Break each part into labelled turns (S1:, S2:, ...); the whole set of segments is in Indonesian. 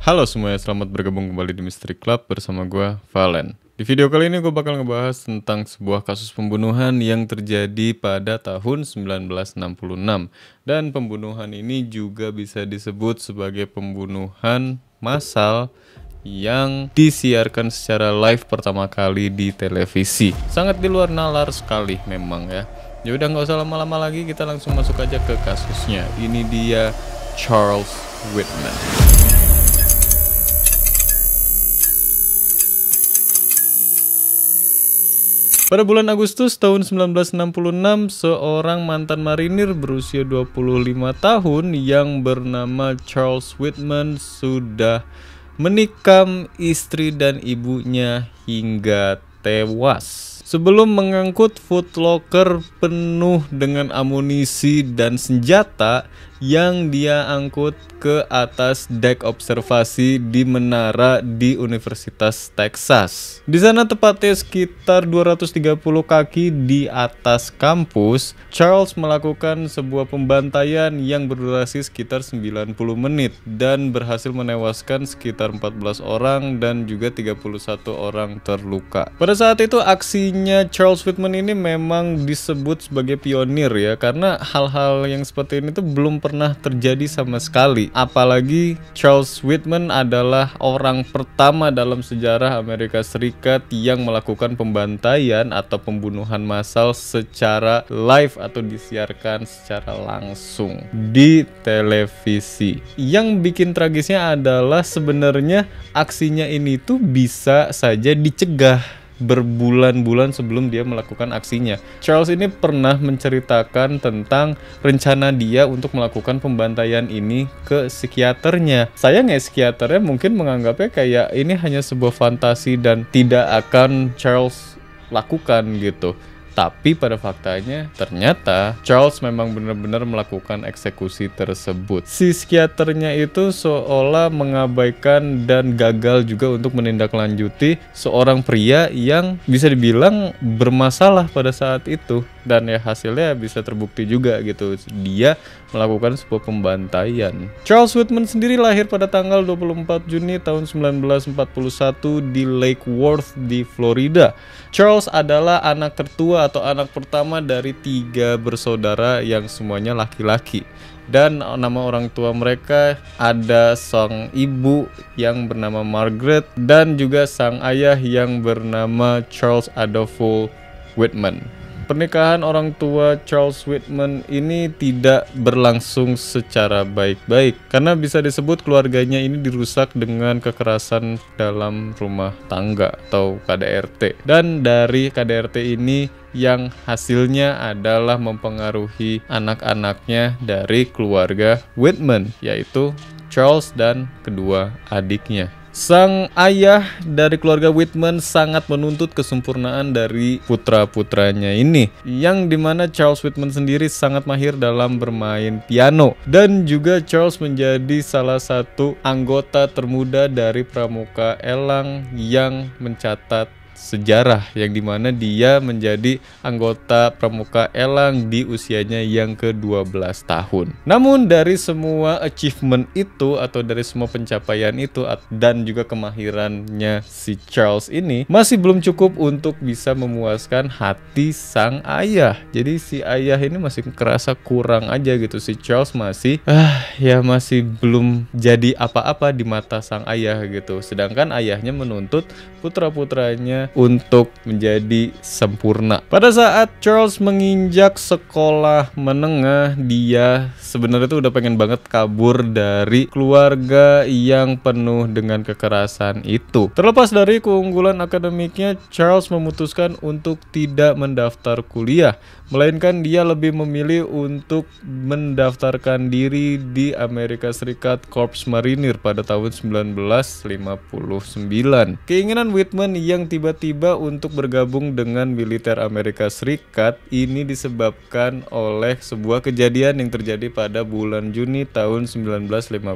S1: Halo semuanya, selamat bergabung kembali di Mystery Club bersama gue, Valen. Di video kali ini gue bakal ngebahas tentang sebuah kasus pembunuhan yang terjadi pada tahun 1966. Dan pembunuhan ini juga bisa disebut sebagai pembunuhan massal yang disiarkan secara live pertama kali di televisi. Sangat di luar nalar sekali memang ya. Ya udah nggak usah lama-lama lagi, kita langsung masuk aja ke kasusnya. Ini dia Charles Whitman. Pada bulan Agustus tahun 1966, seorang mantan marinir berusia 25 tahun yang bernama Charles Whitman sudah menikam istri dan ibunya hingga tewas. Sebelum mengangkut footlocker penuh dengan amunisi dan senjata yang dia angkut ke atas dek observasi di menara di Universitas Texas. Di sana tepatnya sekitar 230 kaki di atas kampus, Charles melakukan sebuah pembantaian yang berdurasi sekitar 90 menit dan berhasil menewaskan sekitar 14 orang dan juga 31 orang terluka. Pada saat itu aksinya Charles Whitman ini memang disebut sebagai pionir ya, karena hal-hal yang seperti ini tuh belum pernah terjadi sama sekali. Apalagi Charles Whitman adalah orang pertama dalam sejarah Amerika Serikat yang melakukan pembantaian atau pembunuhan massal secara live atau disiarkan secara langsung di televisi. Yang bikin tragisnya adalah sebenarnya aksinya ini tuh bisa saja dicegah berbulan-bulan sebelum dia melakukan aksinya. Charles ini pernah menceritakan tentang rencana dia untuk melakukan pembantaian ini ke psikiaternya. Sayangnya psikiaternya mungkin menganggapnya kayak ini hanya sebuah fantasi dan tidak akan Charles lakukan gitu. Tapi pada faktanya ternyata Charles memang benar-benar melakukan eksekusi tersebut. Si psikiaternya itu seolah mengabaikan dan gagal juga untuk menindaklanjuti seorang pria yang bisa dibilang bermasalah pada saat itu. Dan ya hasilnya bisa terbukti juga gitu, dia melakukan sebuah pembantaian. Charles Whitman sendiri lahir pada tanggal 24 Juni tahun 1941 di Lake Worth di Florida. Charles adalah anak tertua atau anak pertama dari 3 bersaudara yang semuanya laki-laki. Dan nama orang tua mereka ada sang ibu yang bernama Margaret dan juga sang ayah yang bernama Charles Adolfo Whitman. Pernikahan orang tua Charles Whitman ini tidak berlangsung secara baik-baik karena bisa disebut keluarganya ini dirusak dengan kekerasan dalam rumah tangga atau KDRT. Dan dari KDRT ini yang hasilnya adalah mempengaruhi anak-anaknya dari keluarga Whitman, yaitu Charles dan kedua adiknya. Sang ayah dari keluarga Whitman sangat menuntut kesempurnaan dari putra-putranya ini, yang dimana Charles Whitman sendiri sangat mahir dalam bermain piano. Dan juga Charles menjadi salah satu anggota termuda dari Pramuka Elang yang mencatat sejarah, yang dimana dia menjadi anggota Pramuka Elang di usianya yang ke-12 tahun. Namun dari semua achievement itu atau dari semua pencapaian itu dan juga kemahirannya si Charles ini masih belum cukup untuk bisa memuaskan hati sang ayah. Jadi si ayah ini masih kerasa kurang aja gitu. Si Charles masih masih belum jadi apa-apa di mata sang ayah gitu. Sedangkan ayahnya menuntut putra-putranya untuk menjadi sempurna. Pada saat Charles menginjak sekolah menengah, dia sebenarnya tuh udah pengen banget kabur dari keluarga yang penuh dengan kekerasan itu. Terlepas dari keunggulan akademiknya, Charles memutuskan untuk tidak mendaftar kuliah, melainkan dia lebih memilih untuk mendaftarkan diri di Amerika Serikat Korps Marinir pada tahun 1959. Keinginan Whitman yang tiba-tiba untuk bergabung dengan militer Amerika Serikat ini disebabkan oleh sebuah kejadian yang terjadi pada bulan Juni tahun 1959,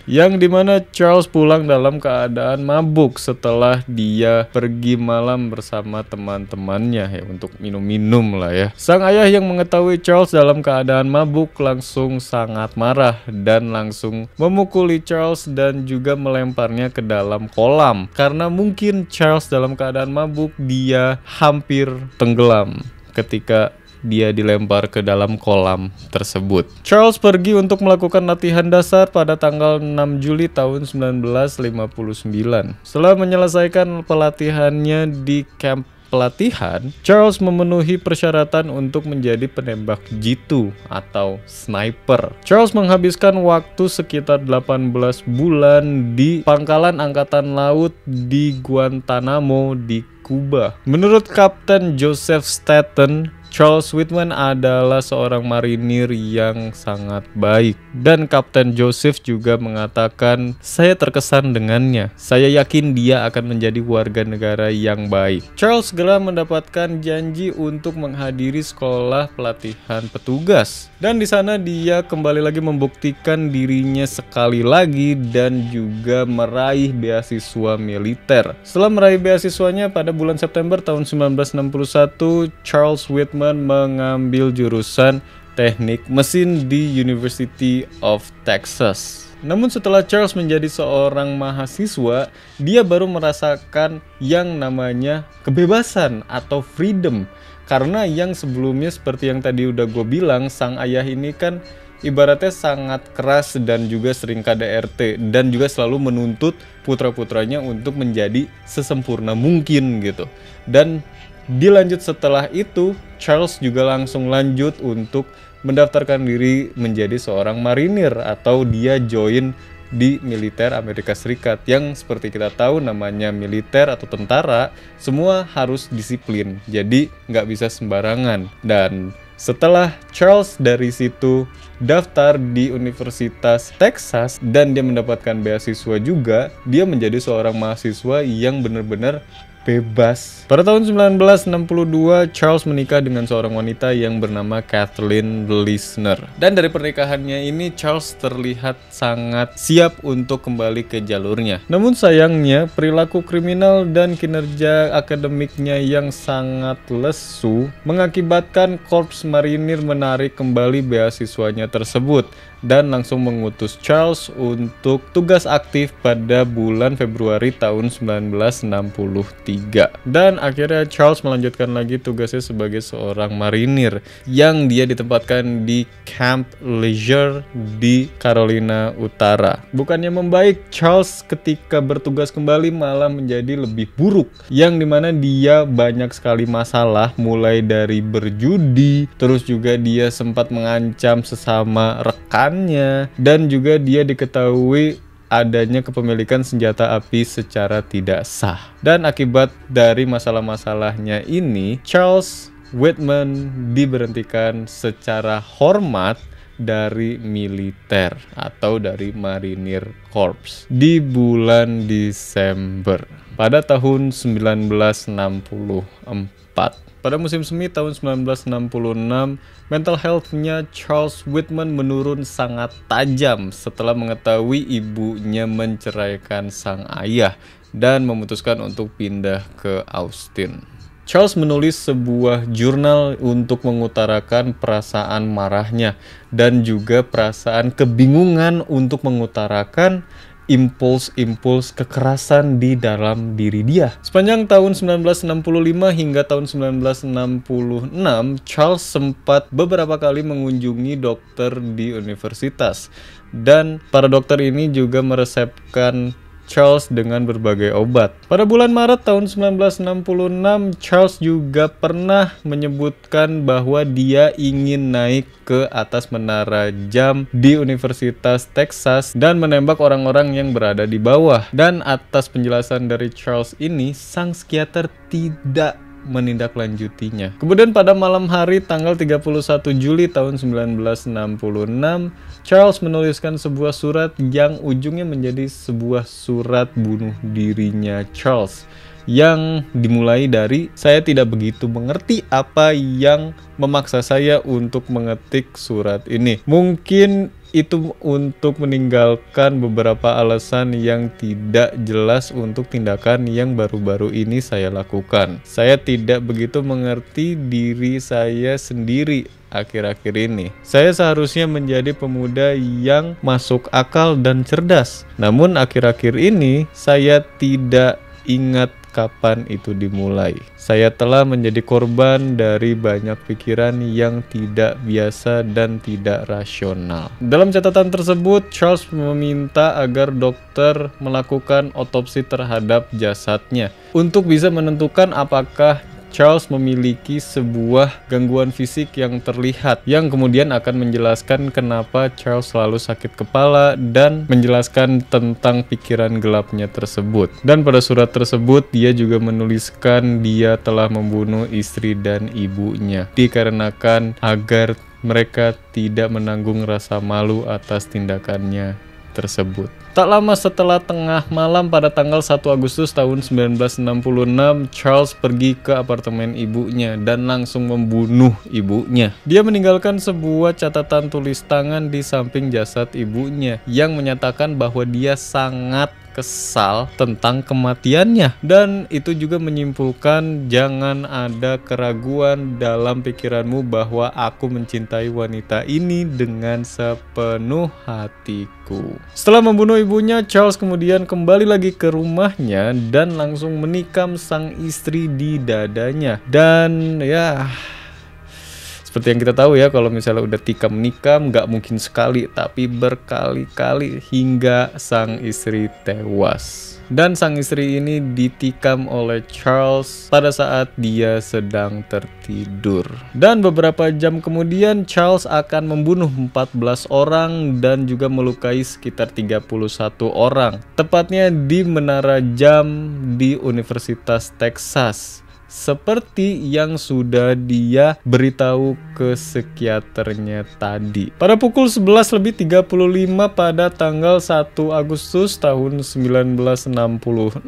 S1: yang dimana Charles pulang dalam keadaan mabuk setelah dia pergi malam bersama teman-temannya ya untuk minum-minum lah lah ya. Sang ayah yang mengetahui Charles dalam keadaan mabuk langsung sangat marah dan langsung memukuli Charles dan juga melemparnya ke dalam kolam. Karena mungkin Charles dalam keadaan mabuk, dia hampir tenggelam ketika dia dilempar ke dalam kolam tersebut. Charles pergi untuk melakukan latihan dasar pada tanggal 6 Juli tahun 1959. Setelah menyelesaikan pelatihannya di camp pelatihan, Charles memenuhi persyaratan untuk menjadi penembak jitu atau sniper. Charles menghabiskan waktu sekitar 18 bulan di pangkalan angkatan laut di Guantanamo di Kuba. Menurut Kapten Joseph Staten, Charles Whitman adalah seorang marinir yang sangat baik, dan Kapten Joseph juga mengatakan, "Saya terkesan dengannya. Saya yakin dia akan menjadi warga negara yang baik." Charles segera mendapatkan janji untuk menghadiri sekolah pelatihan petugas, dan di sana dia kembali lagi membuktikan dirinya sekali lagi dan juga meraih beasiswa militer. Setelah meraih beasiswanya pada bulan September tahun 1961, Charles Whitman mengambil jurusan teknik mesin di University of Texas. Namun setelah Charles menjadi seorang mahasiswa, dia baru merasakan yang namanya kebebasan atau freedom. Karena yang sebelumnya seperti yang tadi udah gue bilang, sang ayah ini kan ibaratnya sangat keras dan juga sering KDRT, dan juga selalu menuntut putra-putranya untuk menjadi sesempurna mungkin gitu. Dan dilanjut setelah itu, Charles juga langsung lanjut untuk mendaftarkan diri menjadi seorang marinir, atau dia join di militer Amerika Serikat, yang seperti kita tahu namanya militer atau tentara, semua harus disiplin, jadi nggak bisa sembarangan. Dan setelah Charles dari situ daftar di Universitas Texas dan dia mendapatkan beasiswa juga, dia menjadi seorang mahasiswa yang benar-benar bebas. Pada tahun 1962, Charles menikah dengan seorang wanita yang bernama Kathleen Lisner. Dan dari pernikahannya ini, Charles terlihat sangat siap untuk kembali ke jalurnya. Namun sayangnya, perilaku kriminal dan kinerja akademiknya yang sangat lesu mengakibatkan Korps Marinir menarik kembali beasiswanya tersebut dan langsung mengutus Charles untuk tugas aktif pada bulan Februari tahun 1963. Dan akhirnya Charles melanjutkan lagi tugasnya sebagai seorang marinir yang dia ditempatkan di Camp Lejeune di Carolina Utara. Bukannya membaik, Charles ketika bertugas kembali malah menjadi lebih buruk, yang dimana dia banyak sekali masalah, mulai dari berjudi, terus juga dia sempat mengancam sesama rekannya, dan juga dia diketahui adanya kepemilikan senjata api secara tidak sah. Dan akibat dari masalah-masalahnya ini, Charles Whitman diberhentikan secara hormat dari militer atau dari Marinir Corps di bulan Desember pada tahun 1964. Pada musim semi tahun 1966, mental health-nya Charles Whitman menurun sangat tajam setelah mengetahui ibunya menceraikan sang ayah dan memutuskan untuk pindah ke Austin. Charles menulis sebuah jurnal untuk mengutarakan perasaan marahnya dan juga perasaan kebingungan untuk mengutarakan impuls-impuls kekerasan di dalam diri dia. Sepanjang tahun 1965 hingga tahun 1966, Charles sempat beberapa kali mengunjungi dokter di universitas, dan para dokter ini juga meresepkan Charles dengan berbagai obat. Pada bulan Maret tahun 1966, Charles juga pernah menyebutkan bahwa dia ingin naik ke atas menara jam di Universitas Texas dan menembak orang-orang yang berada di bawah. Dan atas penjelasan dari Charles ini, sang psikiater tidak menindaklanjutinya. Kemudian pada malam hari tanggal 31 Juli tahun 1966, Charles menuliskan sebuah surat yang ujungnya menjadi sebuah surat bunuh dirinya Charles, yang dimulai dari, "Saya tidak begitu mengerti apa yang memaksa saya untuk mengetik surat ini. Mungkin itu untuk meninggalkan beberapa alasan yang tidak jelas untuk tindakan yang baru-baru ini saya lakukan. Saya tidak begitu mengerti diri saya sendiri akhir-akhir ini. Saya seharusnya menjadi pemuda yang masuk akal dan cerdas. Namun akhir-akhir ini saya tidak ingat kapan itu dimulai. Saya telah menjadi korban dari banyak pikiran yang tidak biasa dan tidak rasional. Dalam catatan tersebut, Charles meminta agar dokter melakukan otopsi terhadap jasadnya untuk bisa menentukan apakah Charles memiliki sebuah gangguan fisik yang terlihat, yang kemudian akan menjelaskan kenapa Charles selalu sakit kepala dan menjelaskan tentang pikiran gelapnya tersebut. Dan pada surat tersebut dia juga menuliskan dia telah membunuh istri dan ibunya dikarenakan agar mereka tidak menanggung rasa malu atas tindakannya tersebut. Tak lama setelah tengah malam pada tanggal 1 Agustus tahun 1966, Charles pergi ke apartemen ibunya dan langsung membunuh ibunya. Dia meninggalkan sebuah catatan tulis tangan di samping jasad ibunya yang menyatakan bahwa dia sangat kesal tentang kematiannya, dan itu juga menyimpulkan jangan ada keraguan dalam pikiranmu bahwa aku mencintai wanita ini dengan sepenuh hatiku. Setelah membunuh ibunya, Charles kemudian kembali lagi ke rumahnya dan langsung menikam sang istri di dadanya. Dan ya, seperti yang kita tahu ya, kalau misalnya udah tikam-nikam nggak mungkin sekali, tapi berkali-kali hingga sang istri tewas. Dan sang istri ini ditikam oleh Charles pada saat dia sedang tertidur. Dan beberapa jam kemudian Charles akan membunuh 14 orang dan juga melukai sekitar 31 orang. Tepatnya di menara jam di Universitas Texas, seperti yang sudah dia beritahu ke psikiaternya tadi. Pada pukul 11:35 pada tanggal 1 Agustus tahun 1966,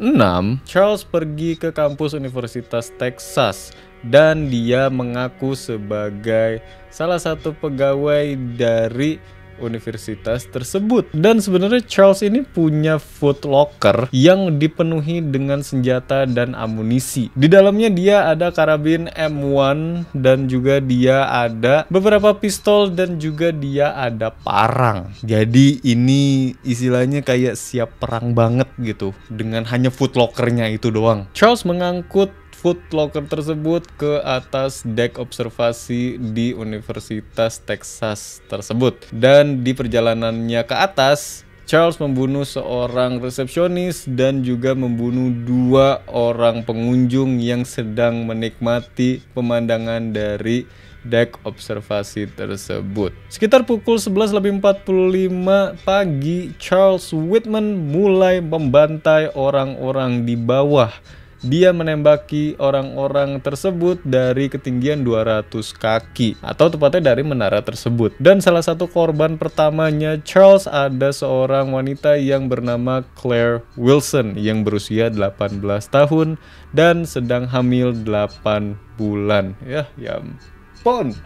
S1: Charles pergi ke kampus Universitas Texas dan dia mengaku sebagai salah satu pegawai dari universitas tersebut. Dan sebenarnya Charles ini punya food locker yang dipenuhi dengan senjata dan amunisi. Di dalamnya dia ada karabin M1 dan juga dia ada beberapa pistol dan juga dia ada parang. Jadi ini istilahnya kayak siap perang banget gitu dengan hanya food lockernya itu doang. Charles mengangkut food locker tersebut ke atas dek observasi di Universitas Texas tersebut. Dan di perjalanannya ke atas, Charles membunuh seorang resepsionis dan juga membunuh 2 orang pengunjung yang sedang menikmati pemandangan dari dek observasi tersebut. Sekitar pukul 11:45 pagi, Charles Whitman mulai membantai orang-orang di bawah. Dia menembaki orang-orang tersebut dari ketinggian 200 kaki atau tepatnya dari menara tersebut. Dan salah satu korban pertamanya Charles ada seorang wanita yang bernama Claire Wilson yang berusia 18 tahun dan sedang hamil 8 bulan. Ya ampun.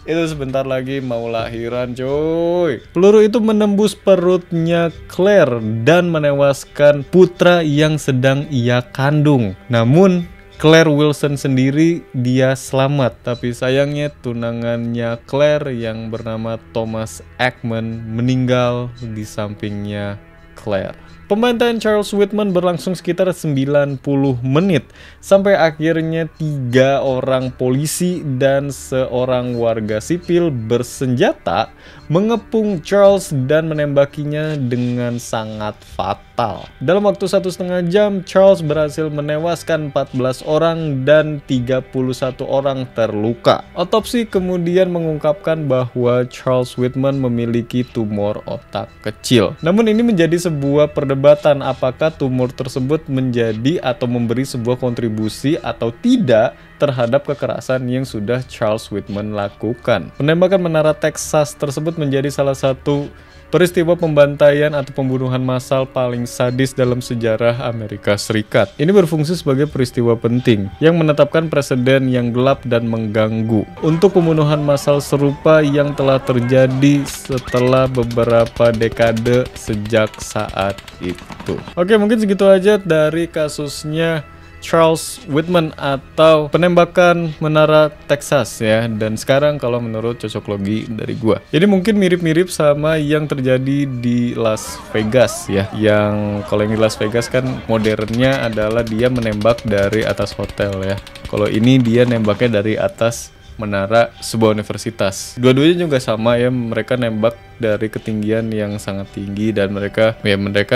S1: Itu sebentar lagi mau lahiran cuy. Peluru itu menembus perutnya Claire dan menewaskan putra yang sedang ia kandung. Namun Claire Wilson sendiri dia selamat, tapi sayangnya tunangannya Claire yang bernama Thomas Aikman meninggal di sampingnya Claire. Pembantaian Charles Whitman berlangsung sekitar 90 menit sampai akhirnya 3 orang polisi dan seorang warga sipil bersenjata mengepung Charles dan menembakinya dengan sangat fatal. Dalam waktu 1,5 jam, Charles berhasil menewaskan 14 orang dan 31 orang terluka. Otopsi kemudian mengungkapkan bahwa Charles Whitman memiliki tumor otak kecil. Namun ini menjadi sebuah perdebatan apakah tumor tersebut menjadi atau memberi sebuah kontribusi atau tidak terhadap kekerasan yang sudah Charles Whitman lakukan. Penembakan menara Texas tersebut menjadi salah satu peristiwa pembantaian atau pembunuhan massal paling sadis dalam sejarah Amerika Serikat. Ini berfungsi sebagai peristiwa penting yang menetapkan preseden yang gelap dan mengganggu untuk pembunuhan massal serupa yang telah terjadi setelah beberapa dekade sejak saat itu. Oke, mungkin segitu aja dari kasusnya Charles Whitman atau penembakan Menara Texas ya. Dan sekarang kalau menurut cocoklogi dari gua, jadi mungkin mirip-mirip sama yang terjadi di Las Vegas ya. Yang kalau yang di Las Vegas kan modernnya adalah dia menembak dari atas hotel ya. Kalau ini dia nembaknya dari atas menara sebuah universitas. Dua-duanya juga sama ya, mereka nembak dari ketinggian yang sangat tinggi dan mereka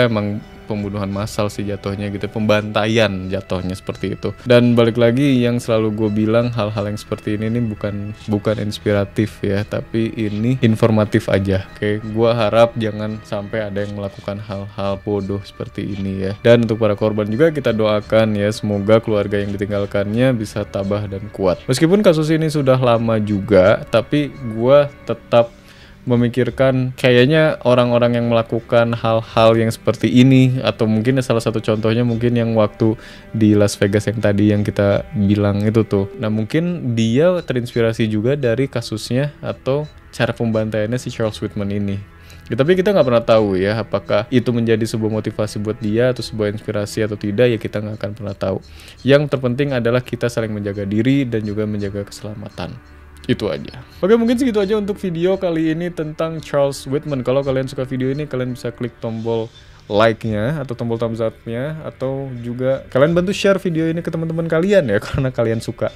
S1: emang pembunuhan massal sih jatuhnya gitu, pembantaian jatuhnya seperti itu. Dan balik lagi yang selalu gue bilang, hal-hal yang seperti ini nih bukan inspiratif ya, tapi ini informatif aja. Oke, gue harap jangan sampai ada yang melakukan hal-hal bodoh seperti ini ya. Dan untuk para korban juga kita doakan ya, semoga keluarga yang ditinggalkannya bisa tabah dan kuat. Meskipun kasus ini sudah lama juga, tapi gue tetap memikirkan kayaknya orang-orang yang melakukan hal-hal yang seperti ini, atau mungkin salah satu contohnya mungkin yang waktu di Las Vegas yang tadi yang kita bilang itu tuh. Nah mungkin dia terinspirasi juga dari kasusnya atau cara pembantaiannya si Charles Whitman ini. Ya, tapi kita nggak pernah tahu ya apakah itu menjadi sebuah motivasi buat dia atau sebuah inspirasi atau tidak, ya kita nggak akan pernah tahu. Yang terpenting adalah kita saling menjaga diri dan juga menjaga keselamatan. Itu aja. Oke, mungkin segitu aja untuk video kali ini tentang Charles Whitman. Kalau kalian suka video ini, kalian bisa klik tombol like-nya atau tombol thumbs up-nya, atau juga kalian bantu share video ini ke teman-teman kalian ya, karena kalian suka.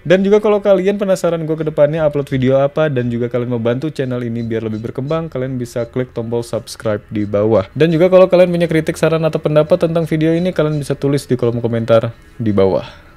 S1: Dan juga kalau kalian penasaran gue ke depannya upload video apa, dan juga kalian mau bantu channel ini biar lebih berkembang, kalian bisa klik tombol subscribe di bawah. Dan juga kalau kalian punya kritik, saran, atau pendapat tentang video ini, kalian bisa tulis di kolom komentar di bawah.